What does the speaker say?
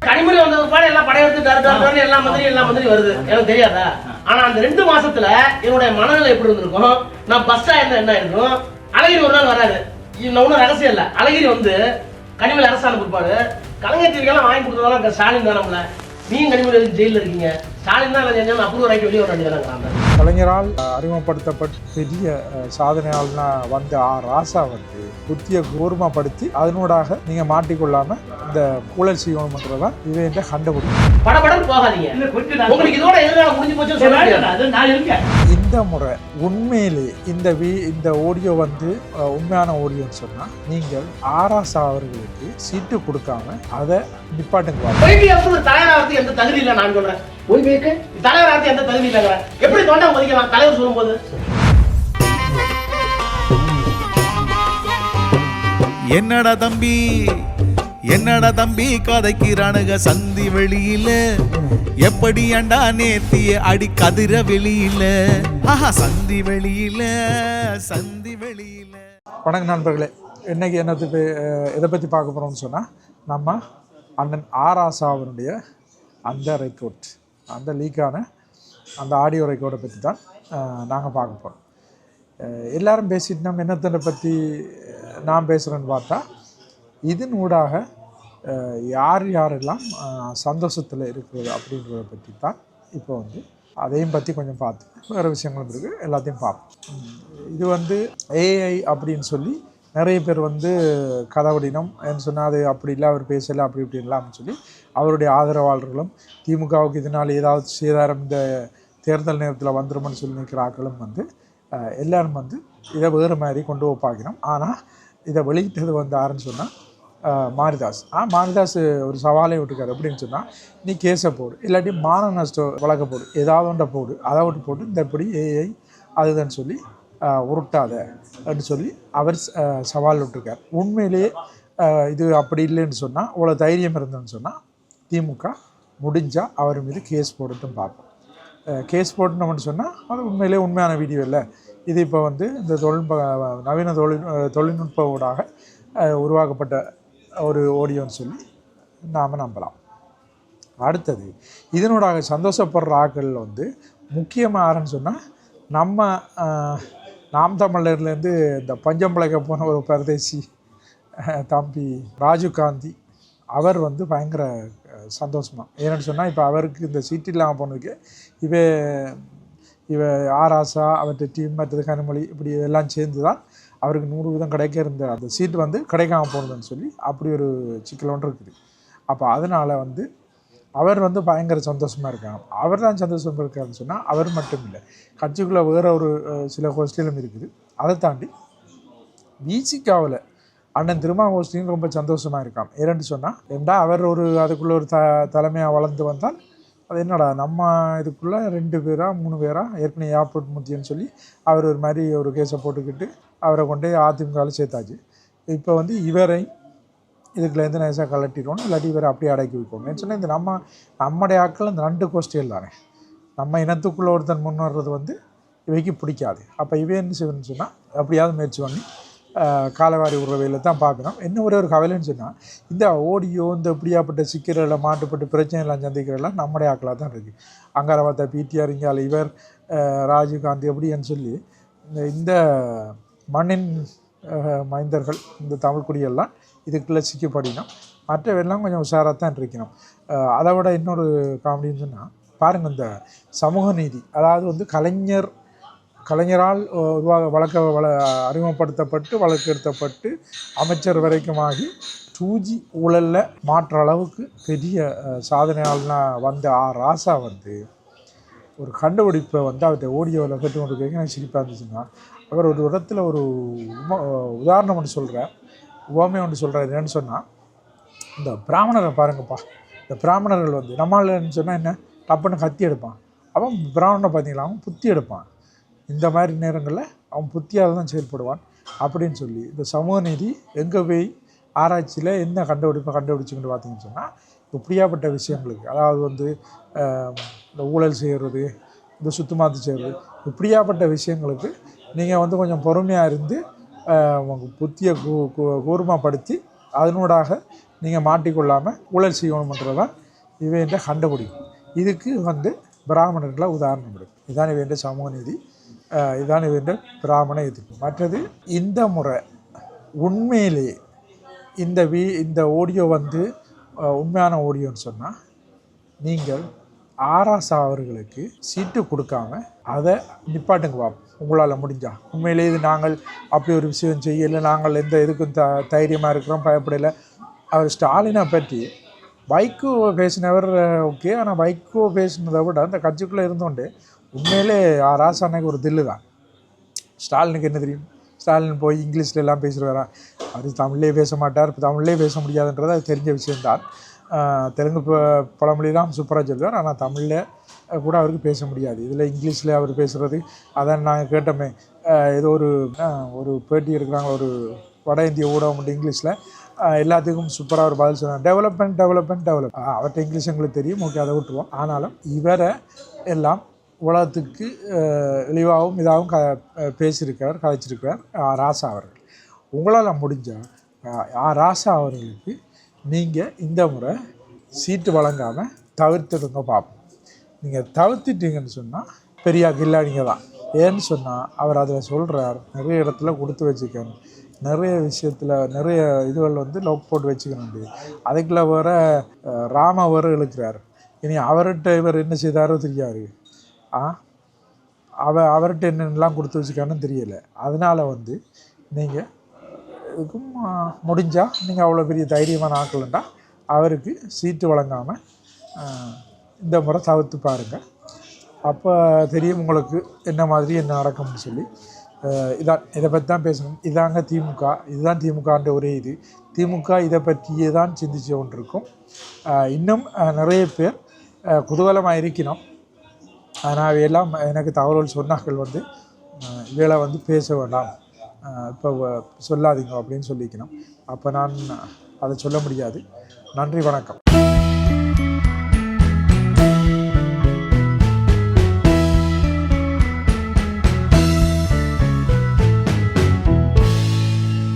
கனிமொழி வந்த ஒரு பாடம் எல்லாம் படையெடுத்து எல்லா மந்திரி வருது எனக்கு தெரியாதா? ஆனா அந்த 2 மாசத்துல என்னுடைய மனநிலை எப்படி இருந்திருக்கும், நான் பஸ்ஸா இருந்தா என்ன இருக்கும். அழகிரி ஒரு நாள் வராது, ஒன்றும் ரகசியம் இல்லை. அழகிரி வந்து கனிமொழி அரசாணை பிற்பாடு கலைஞர் டிவிக்கெல்லாம் வாங்கி கொடுத்ததெல்லாம் ஸ்டாலின் தான். நம்மள நீங்க கனிமொழி ஜெயிலில் இருக்கீங்க, ஸ்டாலின் தான் செஞ்சாலும் அப்ரூவ் ஆகிட்டு வெளியே வர வேண்டியதாங்க. கலைஞரால் அறிமுகப்படுத்தப்பட்ட பெரிய சாதனையால்னா வந்த ராசா வந்து புத்திய கூர்மப்படுத்தி அதனூடாக நீங்க மாட்டிக்கொள்ளாம இந்த ஊழல் செய்யணும்ன்றதான் இது என்ற கண்டுபிடிக்கும். படப்படம் போகாதீங்க, உங்களுக்கு இதோட எதிராக முடிஞ்சு போச்சு. இந்த முறை உண்மையிலே இந்த ஆடியோ வந்து உண்மையான ஆடியோன்னு சொன்னா நீங்கள் ராசா அவர்களுக்கு சீட்டு கொடுக்காம அதை நிப்பாட்டுங்க. தலைவராகிறதுக்கு எந்த தகுதி இல்லை நான் சொல்றேன். தலைவராகிறதுக்கு எந்த தகுதி இல்லைங்க. எப்படி தொண்டை மதிக்கலாம் தலைவர் சொல்லும் போது? என்னடா தம்பி கதைக்கிறானுங்க சந்தி வெளியில, எப்படி அண்டா நேத்திய அடி கதிர வெளியில, சந்தி வெளியில. வணக்கம் நண்பர்களே, இன்னைக்கு எதை பற்றி பார்க்க போகிறோம்னு சொன்னால் நம்ம அண்ணன் ராசா அவருடைய அந்த ரெக்கார்ட், அந்த லீக்கான அந்த ஆடியோ ரெக்கார்டை பற்றி தான் நாங்கள் பார்க்க போகிறோம். எல்லாரும் பேசிட்டு நம்ம என்னத்தை பற்றி நான் பேசுகிறேன்னு பார்த்தா, இதன் ஊடாக யாரெல்லாம் சந்தோஷத்தில் இருக்கிறது அப்படின்றத பற்றி தான் இப்போ வந்து அதையும் பற்றி கொஞ்சம் பார்த்து வேறு விஷயங்களும் இருக்குது, எல்லாத்தையும் பார்ப்போம். இது வந்து ஏஐ அப்படின்னு சொல்லி நிறைய பேர் வந்து கதவடினம் சொன்னால் அது அப்படி இல்லை, அவர் பேசலை அப்படி இப்படின்லாம் அப்படின்னு சொல்லி அவருடைய ஆதரவாளர்களும் திமுகவுக்கு இதனால் ஏதாவது சேதாரம் இந்த தேர்தல் நேரத்தில் வந்துருமென்னு சொல்லி நிற்கிற ஆட்களும் வந்து எல்லோரும் வந்து இதை வேறு மாதிரி கொண்டு வைப்பாக்கணும். ஆனால் இதை வெளியிட்டது வந்து யாருன்னு சொன்னால் மாரிதாஸ் ஒரு சவாலை விட்டுருக்காரு. எப்படின்னு சொன்னால், நீ கேஸை போடு, இல்லாட்டி மான நஷ்டம் வழக்க போடு, ஏதாவது ஒன்றை போடு, அதை விட்டு போட்டு இந்த எப்படி ஏஐ அதுதான் சொல்லி உருட்டாத அப்படின்னு சொல்லி அவர் சவால் விட்டுருக்கார். உண்மையிலேயே இது அப்படி இல்லைன்னு சொன்னால், அவ்வளோ தைரியம் இருந்ததுன்னு சொன்னால் திமுக முடிஞ்சால் அவர் மீது கேஸ் போட்டுட்டும் பார்ப்போம். கேஸ் போட்டுனோம்னு சொன்னால் அது உண்மையிலே உண்மையான வீடியோ இல்லை. இது இப்போ வந்து இந்த நவீன தொழில்நுட்ப ஊடாக உருவாக்கப்பட்ட ஒரு ஆடியோன்னு சொல்லி நாம் நம்பலாம். அடுத்தது இதனூடாக சந்தோஷப்படுற ஆட்கள் வந்து முக்கியமாக யாருன்னு சொன்னால், நம்ம நாம் தமிழர்லேருந்து இந்த பஞ்சம் பிழைக்க போன ஒரு பரதேசி தம்பி ராஜீவ் காந்தி, அவர் வந்து பயங்கர சந்தோஷமாக. ஏன்னு சொன்னால், இப்போ அவருக்கு இந்த சீட்டு இல்லாமல் போனதுக்கு இவ ராசா அவர்கிட்ட டீம் மற்றது கனிமொழி இப்படி இதெல்லாம் சேர்ந்து தான் அவருக்கு 100% கிடைக்க இருந்த அந்த சீட்டு வந்து கிடைக்காம போனதுன்னு சொல்லி அப்படி ஒரு சிக்கல் ஒன்று இருக்குது. அப்போ அதனால் வந்து அவர் வந்து பயங்கர சந்தோஷமாக இருக்காங்க. அவர் தான் சந்தோஷமாக இருக்காருன்னு சொன்னால் அவர் மட்டும் இல்லை, கட்சிக்குள்ளே வேறு ஒரு சில ஹோஸ்டலும் இருக்குது. அதை தாண்டி விசிகாவில் அண்ணன் திருமாவோஸ்டியும் ரொம்ப சந்தோஷமாக இருக்கான். ஏன்னு சொன்னால் அவர் ஒரு அதுக்குள்ளே ஒரு தலைமையாக வளர்ந்து வந்தால் அது என்னடா நம்ம இதுக்குள்ளே 2 பேரா 3 பேரா ஏற்கனவே ஏர்போர்ட் முத்தியன்னு சொல்லி அவர் ஒரு மாதிரி ஒரு கேஸை போட்டுக்கிட்டு அவரை கொண்டு அதிமுகவில் சேர்த்தாச்சு. இப்போ வந்து இவரை இதுக்குள்ளேருந்து நைஸாக கலட்டிடுவோம், இல்லாட்டி இவரை அப்படியே அடக்கி வைப்போம். ஏன்னு சொன்னால் இந்த நம்முடைய ஆட்கள் இந்த 2 கோஷ்டிகள் தானே, நம்ம இனத்துக்குள்ளே ஒருத்தன் முன்னேறது வந்து இவைக்கு பிடிக்காது. அப்போ இவை என்ன செய்யணும்னு சொன்னால் அப்படியாவது முயற்சி பண்ணி காலவாரி உறவையில் தான் பார்க்கணும். என்ன ஒரு கவலைன்னு சொன்னால், இந்த ஆடியோ இந்த இப்படியாப்பட்ட சிக்கல்களை மாட்டுப்பட்டு பிரச்சனைலாம் சந்திக்கிறதெல்லாம் நம்முடைய ஆக்களாக தான் இருக்குது. அங்கால பார்த்தா பிடிஆர், இங்கால இவர் ராஜீவ்காந்தி எப்படின்னு சொல்லி இந்த மண்ணின் மைந்தர்கள் இந்த தமிழ் குடியெல்லாம் இதுக்குள்ளே சிக்கப்படினோம். மற்றவெல்லாம் கொஞ்சம் உஷாராக தான் இருக்கணும். அதை விட இன்னொரு காமெடின்னு சொன்னால் பாருங்கள், இந்த சமூக நீதி, அதாவது வந்து கலைஞரால் அறிமுகப்படுத்தப்பட்டு வழக்கெடுத்தப்பட்டு அமைச்சர் வரைக்குமாகி 2G ஊழலில் மாற்ற அளவுக்கு பெரிய சாதனையால்னா வந்த ராசா வந்து ஒரு கண்டுபிடிப்பை வந்து அவர்கிட்ட ஆடியோவில் கட்டு கொண்டு கேட்க எனக்கு சிரிப்பாக இருந்துச்சுன்னா, அவர் ஒரு இடத்துல ஒரு உதாரணம் ஒன்று சொல்கிறார், உவமை ஒன்று சொல்கிறார். என்னென்னு சொன்னால், இந்த பிராமணரை பாருங்கப்பா, இந்த பிராமணர்கள் வந்து நம்மளான்னு சொன்னால் என்ன டப்புன்னு கத்தி எடுப்பான், அவன் பிராமணனை பார்த்தீங்களா அவன் புத்தி எடுப்பான். இந்த மாதிரி நேரங்களில் அவன் புத்தியால் தான் செயல்படுவான் அப்படின்னு சொல்லி இந்த சமூக நீதி எங்கே போய் ஆராய்ச்சியில் என்ன கண்டுபிடிச்சிக்கிட்டு பார்த்தீங்கன்னு சொன்னால், இப்படியாப்பட்ட விஷயங்களுக்கு, அதாவது வந்து இந்த ஊழல் செய்கிறது, இந்த சுத்தமாத்து செய்கிறது, இப்படியாப்பட்ட விஷயங்களுக்கு நீங்கள் வந்து கொஞ்சம் பொறுமையாக இருந்து உங்கள் புத்தியை கூர்மப்படுத்தி அதனூடாக நீங்கள் மாட்டிக்கொள்ளாமல் ஊழல் செய்யணுமன்றது தான் இவன் கண்டுபிடிக்கும். இதுக்கு வந்து பிராமணர்களை உதாரணம் எடுக்கும். இதுதான் இவன் சமூக நீதி, இதுதான் இவன் பிராமண எதிர்ப்பு. மற்றது இந்த முறை உண்மையிலே இந்த ஆடியோ வந்து உண்மையான ஆடியோன்னு சொன்னால் நீங்கள் ஆராசா அவர்களுக்கு சீட்டு கொடுக்காம அதை நிப்பாட்டுங்க பார்ப்போம். உங்களால் முடிஞ்சா உண்மையிலே இது நாங்கள் அப்படி ஒரு விஷயம் செய்யலை, நாங்கள் எந்த இதுக்கும் தைரியமாக இருக்கிறோம், பயப்படலை. அவர் ஸ்டாலினை பற்றி வைகோ பேசினவர் ஓகே, ஆனால் வைகோ பேசினதை விட அந்த கட்சிக்குள்ளே இருந்தோண்டு உண்மையிலே ஆராசா அன்னைக்கு ஒரு தில்லு தான். ஸ்டாலினுக்கு என்ன தெரியும்? ஸ்டாலின் போய் இங்கிலீஷில் எல்லாம் பேசுகிறாரா? அவர் தமிழ்லேயே பேச மாட்டார், இப்போ தமிழ்லேயே பேச முடியாதுன்றது அது தெரிஞ்ச விஷயம்தான். தெலுங்கு பழமொழியெல்லாம் சூப்பராக சொல்லுவார், ஆனால் தமிழில் கூட அவருக்கு பேச முடியாது. இதில் இங்கிலீஷில் அவர் பேசுகிறது அதான் நாங்கள் கேட்டோமே. ஏதோ ஒரு பேட்டி இருக்கிறாங்க, ஒரு வட இந்திய ஊடகம் மட்டும் இங்கிலீஷில் எல்லாத்துக்கும் சூப்பராக ஒரு பதில் சொன்னார். டெவலப்மெண்ட். அவர்கிட்ட இங்கிலீஷ் எங்களுக்கு தெரியும், ஓகே, அதை விட்டுருவோம். ஆனாலும் இவரை எல்லாம் உலகத்துக்கு இழிவாகவும் இதாகவும் கதைச்சிருக்கிறார் ராசா அவர்கள். உங்களால் முடிஞ்சால் ராசா அவர்களுக்கு நீங்கள் இந்த முறை சீட்டு வழங்காமல் தவிர்த்துடுங்க பார்ப்போம். நீங்கள் தவிர்த்துட்டீங்கன்னு சொன்னால் பெரிய கில்லாடிங்க தான். ஏன்னு சொன்னால் அவர் அதில் சொல்கிறார், நிறைய இடத்துல கொடுத்து வச்சுக்கணும், நிறைய விஷயத்தில் நிறைய இதுகள் வந்து லோக் போட்டு வச்சுக்கணும். அதுக்குள்ளே வர ராம வர இழுக்கிறார். இனி அவர்கிட்ட இவர் என்ன செய்தாரோ தெரியாது, அவர்கிட்ட என்னென்னலாம் கொடுத்து வச்சுக்கான்னு தெரியலை. அதனால் வந்து நீங்கள் இதுக்கும் முடிஞ்சால் நீங்கள் அவ்வளோ பெரிய தைரியமான ஆக்கலண்டா அவருக்கு சீட்டு வழங்காமல் இந்த முறை தவிர்த்து பாருங்கள். அப்போ தெரியும் உங்களுக்கு என்ன மாதிரி என்ன நடக்கும்னு சொல்லி. இதை பற்றி தான் பேசணும். இதாங்க திமுக, இதுதான் திமுகன்ற ஒரே இது. திமுக இதை பற்றியே தான் சிந்திச்சு கொண்டிருக்கும். இன்னும் நிறைய பேர் குதூகலமாக இருக்கணும். ஆனால் அவையெல்லாம் எனக்கு தகவல்கள் சொன்னார்கள் வந்து இவைகளை வந்து பேச வேண்டாம், இப்போ சொல்லாதீங்க அப்படின்னு சொல்லிக்கணும். அப்போ நான் அதை சொல்ல முடியாது. நன்றி, வணக்கம்.